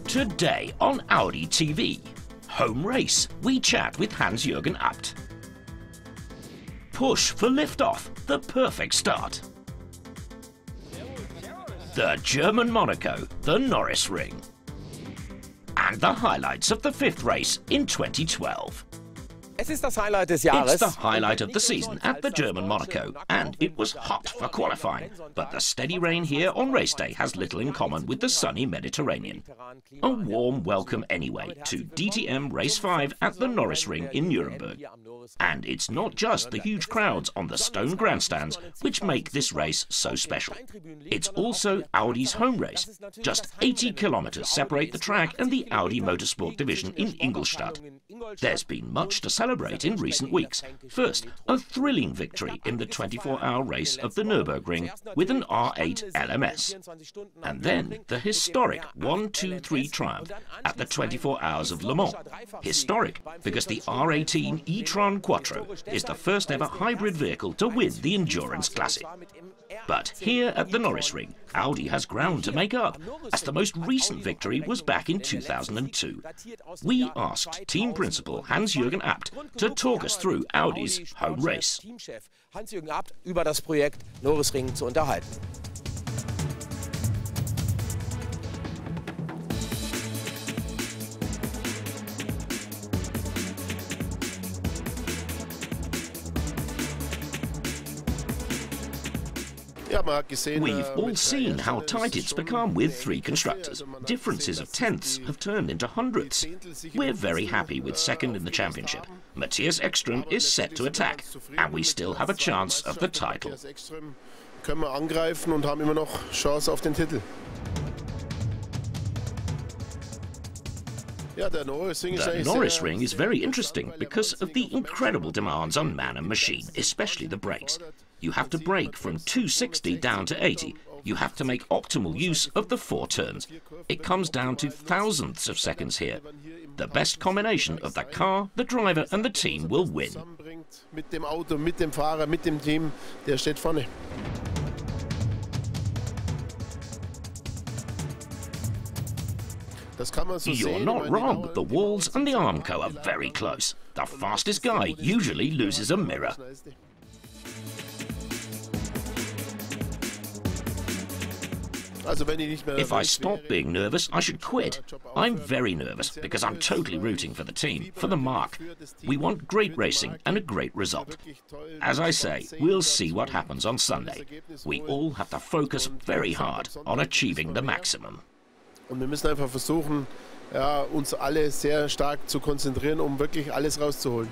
Today on Audi TV, home race, we chat with Hans-Jürgen Abt. Push for liftoff, the perfect start. The German Monaco, the Norisring. And the highlights of the fifth race in 2012. It's the highlight of the season at the German Monaco, and it was hot for qualifying. But the steady rain here on race day has little in common with the sunny Mediterranean. A warm welcome anyway to DTM Race 5 at the Norisring in Nuremberg. And it's not just the huge crowds on the stone grandstands which make this race so special. It's also Audi's home race. Just 80 kilometers separate the track and the Audi Motorsport division in Ingolstadt. There's been much to celebrate in recent weeks. First, a thrilling victory in the 24-hour race of the Nürburgring with an R8 LMS. And then the historic 1-2-3 triumph at the 24 Hours of Le Mans. Historic because the R18 e-tron Quattro is the first ever hybrid vehicle to win the Endurance Classic. But here at the Norisring, Audi has ground to make up, as the most recent victory was back in 2002. We asked team principal Hans-Jürgen Abt to talk us through Audi's home race. Hans-Jürgen Abt über das Projekt Norisring zu unterhalten. We've all seen how tight it's become with three constructors. Differences of tenths have turned into hundredths. We're very happy with second in the championship. Matthias Ekström is set to attack, and we still have a chance of the title. Können wir angreifen und haben immer noch Chance auf den Titel. The Norisring is very interesting because of the incredible demands on man and machine, especially the brakes. You have to brake from 260 down to 80. You have to make optimal use of the 4 turns. It comes down to thousandths of seconds here. The best combination of the car, the driver and the team will win. Mit dem Auto, mit dem Fahrer, mit dem Team, der steht vorne. You're not wrong. The walls and the Armco are very close. The fastest guy usually loses a mirror. If I stop being nervous, I should quit. I'm very nervous because I'm totally rooting for the team, for the mark. We want great racing and a great result. As I say, we'll see what happens on Sunday. We all have to focus very hard on achieving the maximum. Und wir müssen einfach versuchen, uns alle sehr stark zu konzentrieren, wirklich alles rauszuholen.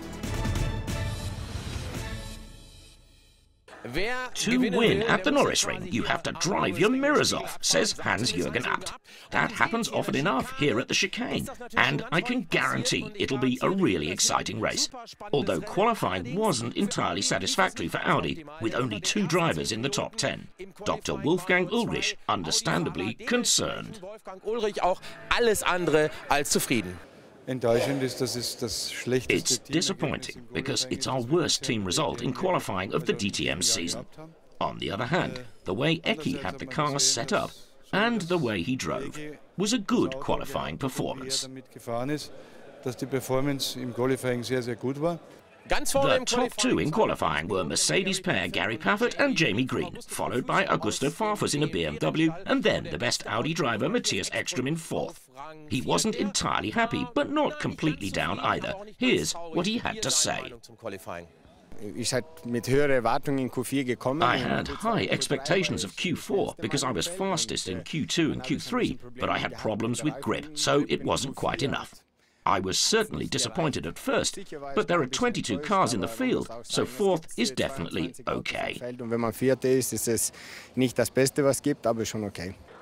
To win at the Norisring, you have to drive your mirrors off, says Hans-Jürgen Abt. That happens often enough here at the chicane, and I can guarantee it'll be a really exciting race. Although qualifying wasn't entirely satisfactory for Audi, with only 2 drivers in the top 10. Dr. Wolfgang Ulrich, understandably concerned. Wolfgang Ulrich auch alles andere als zufrieden. It's disappointing because it's our worst team result in qualifying of the DTM season. On the other hand, the way Ecki had the car set up and the way he drove was a good qualifying performance. The top 2 in qualifying were Mercedes pair Gary Paffert and Jamie Green, followed by Augusto Farfus in a BMW, and then the best Audi driver Matthias Ekström in 4th. He wasn't entirely happy, but not completely down either. Here's what he had to say. I had high expectations of Q4 because I was fastest in Q2 and Q3, but I had problems with grip, so it wasn't quite enough. I was certainly disappointed at first, but there are 22 cars in the field, so 4th is definitely okay.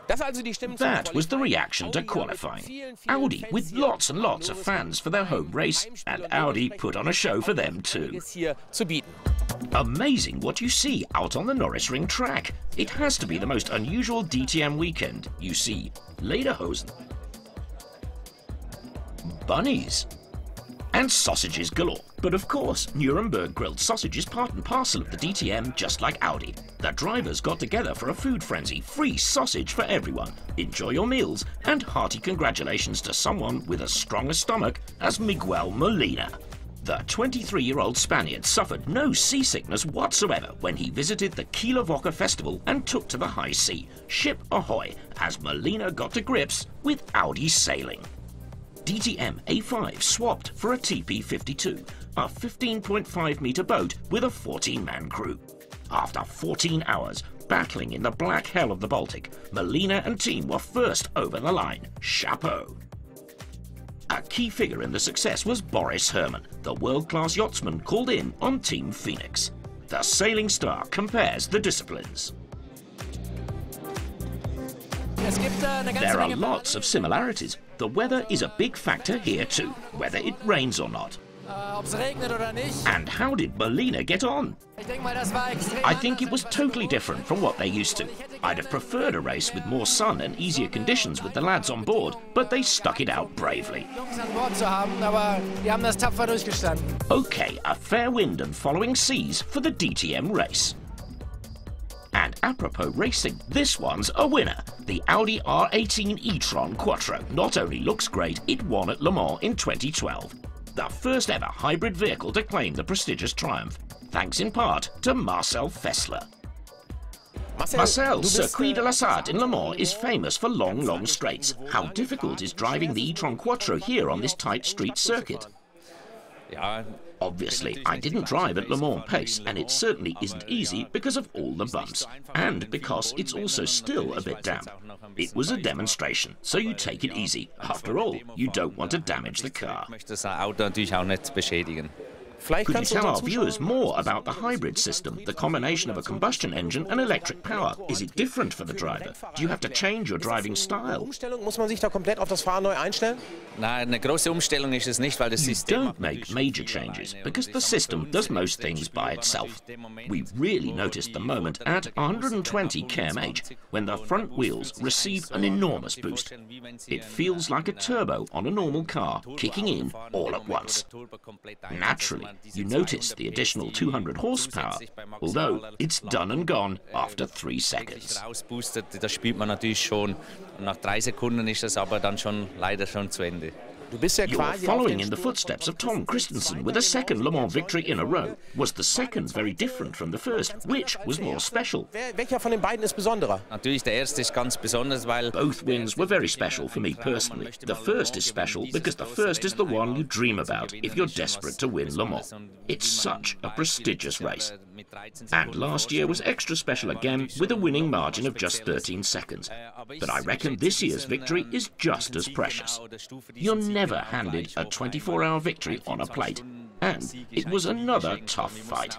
That was the reaction to qualifying. Audi with lots and lots of fans for their home race, and Audi put on a show for them too. Amazing what you see out on the Norisring track. It has to be the most unusual DTM weekend. You see lederhosen, bunnies, and sausages galore. But of course, Nuremberg grilled sausage is part and parcel of the DTM, just like Audi. The drivers got together for a food frenzy, free sausage for everyone. Enjoy your meals, and hearty congratulations to someone with as strong a stomach as Miguel Molina. The 23-year-old Spaniard suffered no seasickness whatsoever when he visited the Kielavoca festival and took to the high sea. Ship ahoy, as Molina got to grips with Audi sailing. DTM A5 swapped for a TP52, a 15.5-metre boat with a 14-man crew. After 14 hours, battling in the black hell of the Baltic, Molina and team were first over the line. Chapeau! A key figure in the success was Boris Herrmann, the world-class yachtsman called in on Team Phoenix. The sailing star compares the disciplines. There are lots of similarities. The weather is a big factor here too, whether it rains or not. And how did Molina get on? I think it was totally different from what they're used to. I'd have preferred a race with more sun and easier conditions with the lads on board, but they stuck it out bravely. Okay, a fair wind and following seas for the DTM race. And apropos racing, this one's a winner. The Audi R18 e-tron Quattro not only looks great, it won at Le Mans in 2012. The first ever hybrid vehicle to claim the prestigious triumph, thanks in part to Marcel Fessler. Marcel's Circuit de la Sarthe in Le Mans is famous for long straights. How difficult is driving the e-tron Quattro here on this tight street circuit? Obviously, I didn't drive at Le Mans pace, and it certainly isn't easy because of all the bumps, and because it's also still a bit damp. It was a demonstration, so you take it easy. After all, you don't want to damage the car. Could you tell our viewers more about the hybrid system, the combination of a combustion engine and electric power? Is it different for the driver? Do you have to change your driving style? You don't make major changes, because the system does most things by itself. We really noticed the moment at 120 km/h, when the front wheels receive an enormous boost. It feels like a turbo on a normal car, kicking in all at once. Naturally, you notice the additional 200 horsepower, although it's done and gone after 3 seconds. You're following in the footsteps of Tom Christensen with a second Le Mans victory in a row. Was the second very different from the first? Which was more special? Both wins were very special for me personally. The first is special because the first is the one you dream about if you're desperate to win Le Mans. It's such a prestigious race. And last year was extra special again with a winning margin of just 13 seconds. But I reckon this year's victory is just as precious. You're never handed a 24-hour victory on a plate. And it was another tough fight.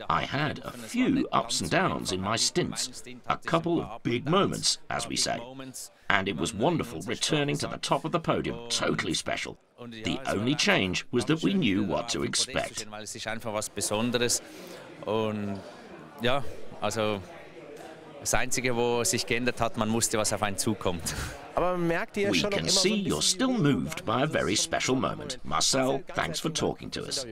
I had a few ups and downs in my stints, a couple of big moments, as we say. And it was wonderful returning to the top of the podium, totally special. The only change was that we knew what to expect. We can see you're still moved by a very special moment. Marcel, thanks for talking to us.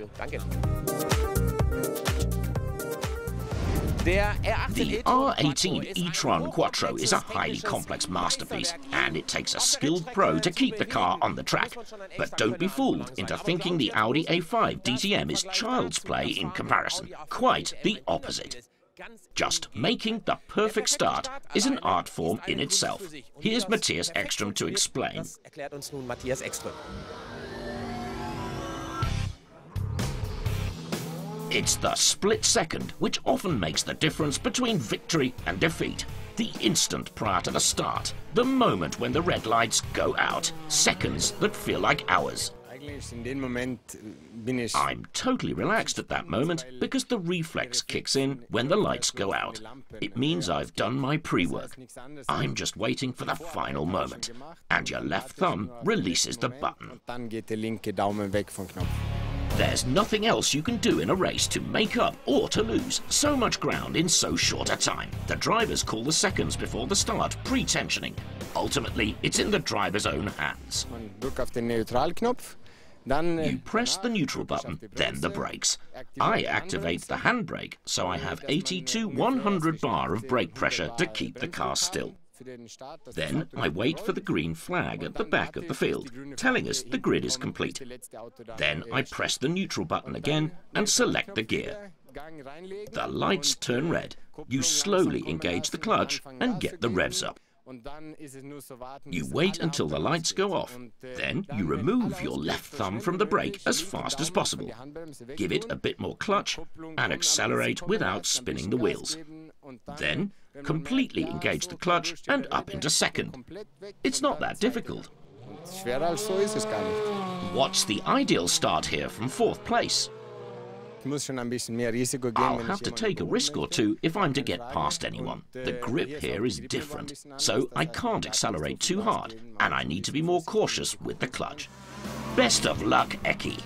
The R18 e-tron Quattro is a highly complex masterpiece, and it takes a skilled pro to keep the car on the track. But don't be fooled into thinking the Audi A5 DTM is child's play in comparison. Quite the opposite. Just making the perfect start is an art form in itself. Here's Matthias Ekström to explain. It's the split second which often makes the difference between victory and defeat. The instant prior to the start, the moment when the red lights go out, seconds that feel like hours. I'm totally relaxed at that moment because the reflex kicks in when the lights go out. It means I've done my pre-work. I'm just waiting for the final moment, and your left thumb releases the button. There's nothing else you can do in a race to make up or to lose so much ground in so short a time. The drivers call the seconds before the start pre-tensioning. Ultimately, it's in the driver's own hands. You press the neutral button, then the brakes. I activate the handbrake, so I have 80 to 100 bar of brake pressure to keep the car still. Then I wait for the green flag at the back of the field, telling us the grid is complete. Then I press the neutral button again and select the gear. The lights turn red. You slowly engage the clutch and get the revs up. You wait until the lights go off. Then you remove your left thumb from the brake as fast as possible. Give it a bit more clutch and accelerate without spinning the wheels. Then completely engage the clutch and up into second. It's not that difficult. What's the ideal start here from fourth place? I'll have to take a risk or two if I'm to get past anyone. The grip here is different, so I can't accelerate too hard, and I need to be more cautious with the clutch. Best of luck, Eki.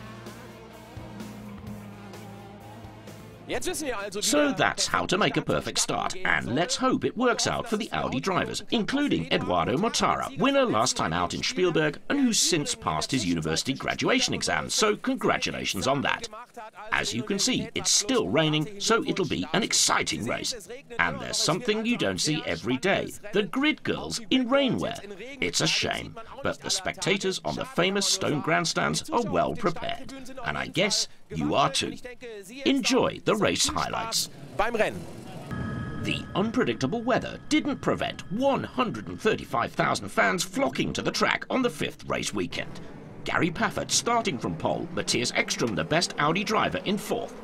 So that's how to make a perfect start, and let's hope it works out for the Audi drivers, including Eduardo Mortara, winner last time out in Spielberg and who's since passed his university graduation exams, so congratulations on that. As you can see, it's still raining, so it'll be an exciting race. And there's something you don't see every day, the grid girls in rainwear. It's a shame, but the spectators on the famous stone grandstands are well prepared, and I guess you are too. Enjoy the race highlights. The unpredictable weather didn't prevent 135,000 fans flocking to the track on the fifth race weekend. Gary Paffett starting from pole, Matthias Ekstrom the best Audi driver in fourth.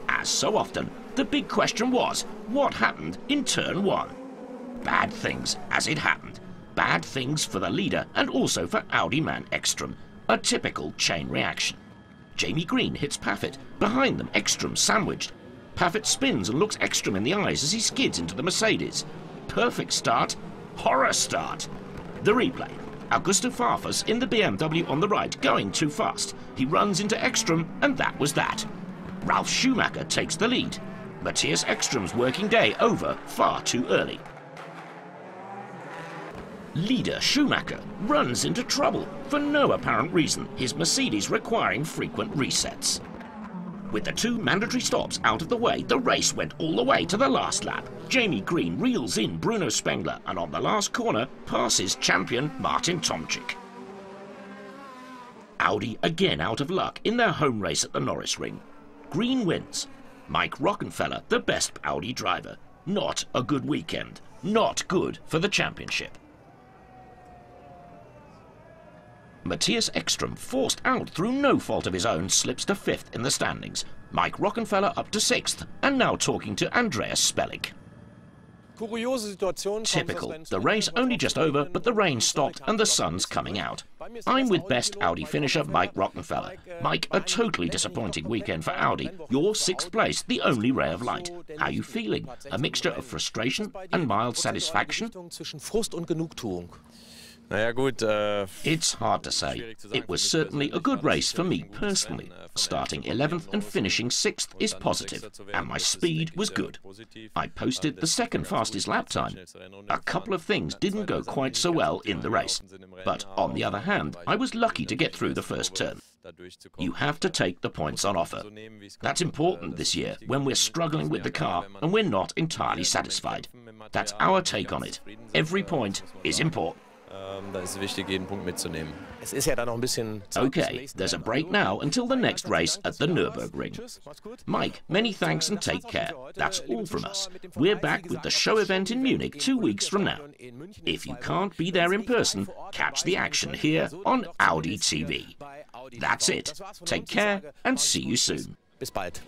As so often, the big question was, what happened in turn one? Bad things, as it happened. Bad things for the leader and also for Audi man Ekstrom. A typical chain reaction. Jamie Green hits Paffett. Behind them, Ekstrom sandwiched. Paffett spins and looks Ekstrom in the eyes as he skids into the Mercedes. Perfect start. Horror start. The replay. Augusto Farfus in the BMW on the right, going too fast. He runs into Ekstrom, and that was that. Ralf Schumacher takes the lead. Matthias Ekstrom's working day over far too early. Leader Schumacher runs into trouble for no apparent reason, his Mercedes requiring frequent resets. With the two mandatory stops out of the way, the race went all the way to the last lap. Jamie Green reels in Bruno Spengler and on the last corner passes champion Martin Tomczyk. Audi again out of luck in their home race at the Norisring. Green wins. Mike Rockenfeller, the best Audi driver. Not a good weekend. Not good for the championship. Matthias Ekstrom, forced out through no fault of his own, slips to fifth in the standings. Mike Rockenfeller up to sixth, and now talking to Andreas Spellig. Typical. The race only just over, but the rain stopped and the sun's coming out. I'm with best Audi finisher Mike Rockenfeller. Mike, a totally disappointing weekend for Audi. You're sixth place, the only ray of light. How are you feeling? A mixture of frustration and mild satisfaction? It's hard to say. It was certainly a good race for me personally. Starting 11th and finishing 6th is positive, and my speed was good. I posted the second fastest lap time. A couple of things didn't go quite so well in the race, but on the other hand, I was lucky to get through the first turn. You have to take the points on offer. That's important this year when we're struggling with the car and we're not entirely satisfied. That's our take on it. Every point is important. Okay, there's a break now until the next race at the Nürburgring. Mike, many thanks and take care. That's all from us. We're back with the show event in Munich 2 weeks from now. If you can't be there in person, catch the action here on Audi TV. That's it. Take care and see you soon. Bis bald.